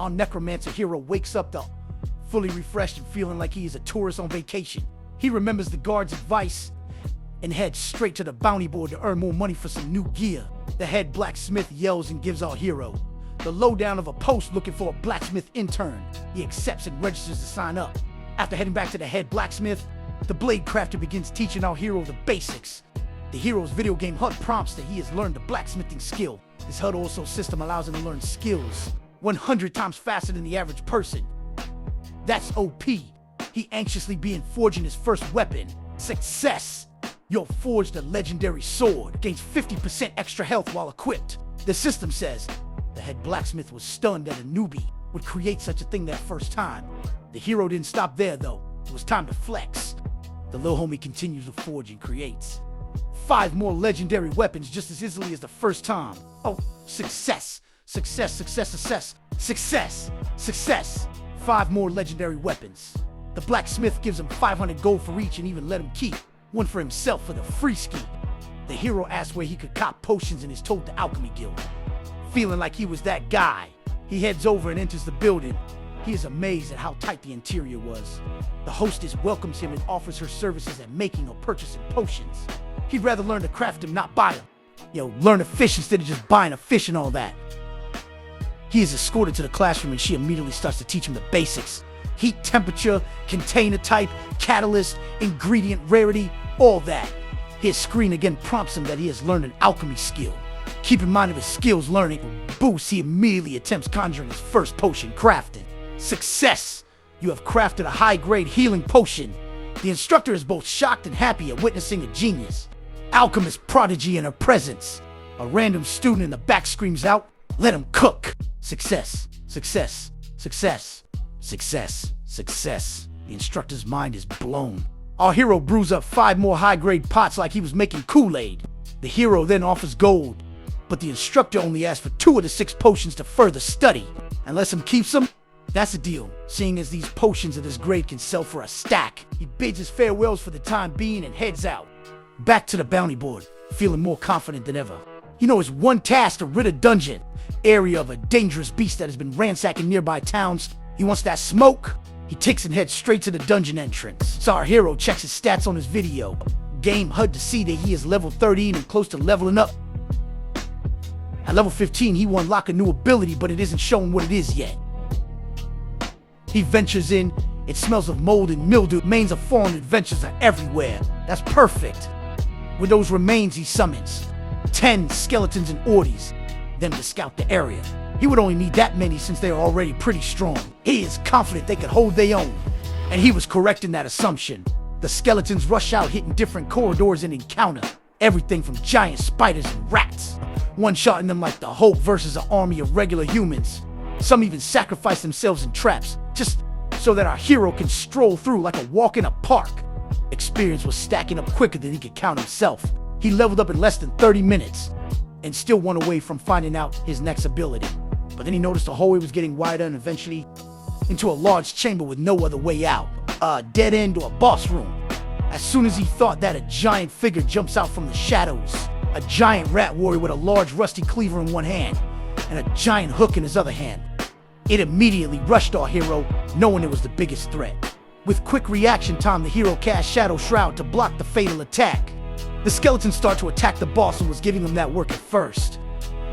Our necromancer hero wakes up though, fully refreshed and feeling like he is a tourist on vacation. He remembers the guard's advice and heads straight to the bounty board to earn more money for some new gear. The head blacksmith yells and gives our hero the lowdown of a post looking for a blacksmith intern. He accepts and registers to sign up. After heading back to the head blacksmith, the blade crafter begins teaching our hero the basics. The hero's video game HUD prompts that he has learned the blacksmithing skill. This HUD also system allows him to learn skills 100 times faster than the average person. That's OP. He anxiously began forging his first weapon. Success! You'll forge the legendary sword. Gains 50% extra health while equipped. The system says the head blacksmith was stunned that a newbie would create such a thing that first time. The hero didn't stop there though. It was time to flex. The little homie continues to forge and creates 5 more legendary weapons just as easily as the first time. Oh, success! Success, success, success, success, success. 5 more legendary weapons. The blacksmith gives him 500 gold for each and even let him keep one for himself for the free ski. The hero asks where he could cop potions and is told the alchemy guild. Feeling like he was that guy, he heads over and enters the building. He is amazed at how tight the interior was. The hostess welcomes him and offers her services at making or purchasing potions. He'd rather learn to craft them, not buy them. Learn to fish instead of just buying a fish and all that. He is escorted to the classroom and she immediately starts to teach him the basics. Heat, temperature, container type, catalyst, ingredient rarity, all that. His screen again prompts him that he has learned an alchemy skill. Keep in mind of his skills learning boost, he immediately attempts conjuring his first potion crafting. Success! You have crafted a high-grade healing potion. The instructor is both shocked and happy at witnessing a genius. Alchemist prodigy in her presence. A random student in the back screams out, "Let him cook!" Success, success, success, success, success. The instructor's mind is blown. Our hero brews up 5 more high-grade pots like he was making Kool-Aid. The hero then offers gold, but the instructor only asks for 2 of the 6 potions to further study. Unless him keeps them, that's a deal, seeing as these potions of this grade can sell for a stack. He bids his farewells for the time being and heads out. Back to the bounty board, feeling more confident than ever. His one task to rid a dungeon area of a dangerous beast that has been ransacking nearby towns. He wants that smoke. He takes and heads straight to the dungeon entrance. So our hero checks his stats on his video game HUD to see that he is level 13 and close to leveling up. At level 15, he will unlock a new ability, but it isn't showing what it is yet. He ventures in. It smells of mold and mildew. Remains of foreign adventures are everywhere. That's perfect. With those remains, he summons 10 skeletons and ordies, them to scout the area. He would only need that many since they are already pretty strong. He is confident they could hold their own. And he was correct in that assumption. The skeletons rush out, hitting different corridors and encounter everything from giant spiders and rats, one-shotting them like the Hulk versus an army of regular humans. Some even sacrifice themselves in traps, just so that our hero can stroll through like a walk in a park. Experience was stacking up quicker than he could count himself. He leveled up in less than 30 minutes, and still 1 away from finding out his next ability. But then he noticed the hallway was getting wider and eventually into a large chamber with no other way out. A dead end or a boss room. As soon as he thought that, a giant figure jumps out from the shadows. A giant rat warrior with a large rusty cleaver in one hand and a giant hook in his other hand. It immediately rushed our hero, knowing it was the biggest threat. With quick reaction time, the hero cast Shadow Shroud to block the fatal attack. The skeletons start to attack the boss and was giving him that work at first,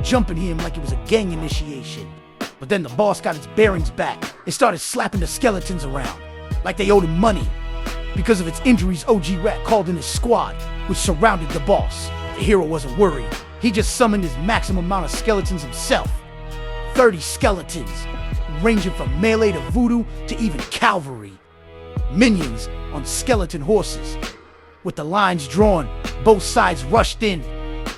jumping him like it was a gang initiation. But then the boss got its bearings back. It started slapping the skeletons around, like they owed him money. Because of its injuries, OG Rat called in his squad, which surrounded the boss. The hero wasn't worried. He just summoned his maximum amount of skeletons himself. 30 skeletons, ranging from melee to voodoo to even cavalry. Minions on skeleton horses. With the lines drawn, both sides rushed in.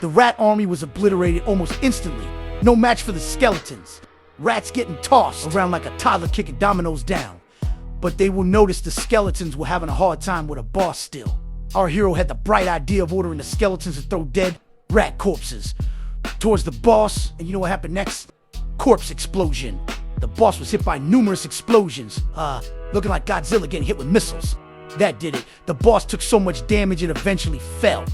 The rat army was obliterated almost instantly. No match for the skeletons. Rats getting tossed around like a toddler kicking dominoes down. But they will notice the skeletons were having a hard time with a boss still. Our hero had the bright idea of ordering the skeletons to throw dead rat corpses towards the boss, and you know what happened next? Corpse explosion. The boss was hit by numerous explosions, looking like Godzilla getting hit with missiles. That did it. The boss took so much damage it eventually fell.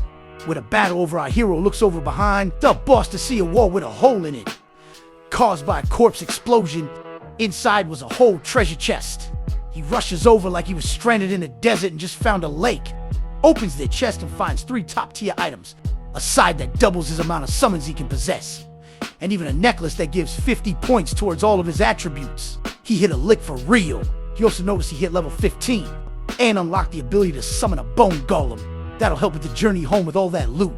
With a battle over, our hero looks over behind the boss to see a wall with a hole in it, caused by a corpse explosion. Inside was a whole treasure chest. He rushes over like he was stranded in a desert and just found a lake. Opens the chest and finds 3 top-tier items, a side that doubles his amount of summons he can possess, and even a necklace that gives 50 points towards all of his attributes. He hit a lick for real. He also noticed he hit level 15 and unlocked the ability to summon a bone golem. That'll help with the journey home with all that loot.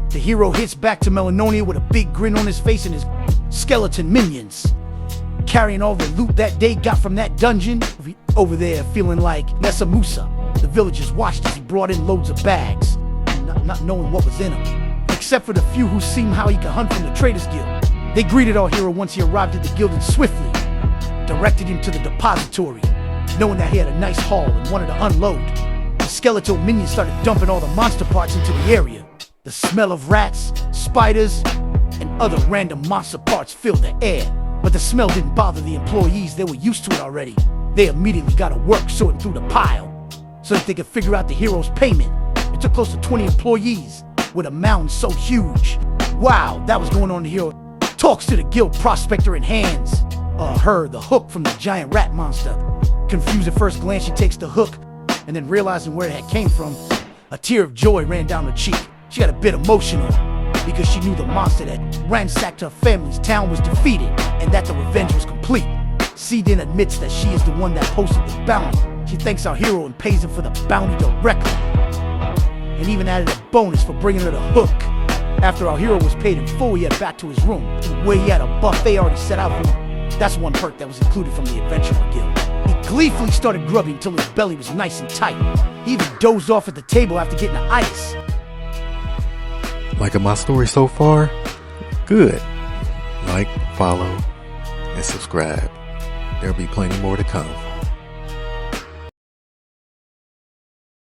The hero hits back to Melanonia with a big grin on his face and his skeleton minions, carrying all the loot that day got from that dungeon. Over there feeling like Nessa. The villagers watched as he brought in loads of bags, not knowing what was in them, except for the few who seen how he could hunt from the Traders Guild. They greeted our hero once he arrived at the guild and swiftly directed him to the depository, knowing that he had a nice haul and wanted to unload. The skeletal minions started dumping all the monster parts into the area. The smell of rats, spiders, and other random monster parts filled the air, but the smell didn't bother the employees. They were used to it already. They immediately got to work sorting through the pile so that they could figure out the hero's payment. It took close to 20 employees with a mountain so huge. Wow, that was going on. The hero talks to the guild prospector and hands her the hook from the giant rat monster. Confused at first glance, she takes the hook, and then realizing where it had came from, a tear of joy ran down her cheek. She got a bit emotional because she knew the monster that ransacked her family's town was defeated and that the revenge was complete. C then admits that she is the one that posted the bounty. She thanks our hero and pays him for the bounty directly, and even added a bonus for bringing her the hook. After our hero was paid in full, he headed back to his room, where he had a buffet already set out for him. That's one perk that was included from the Adventurer Guild. He gleefully started grubbing until his belly was nice and tight. He even dozed off at the table after getting the ice. Liking my story so far? Good. Like, follow, and subscribe. There'll be plenty more to come.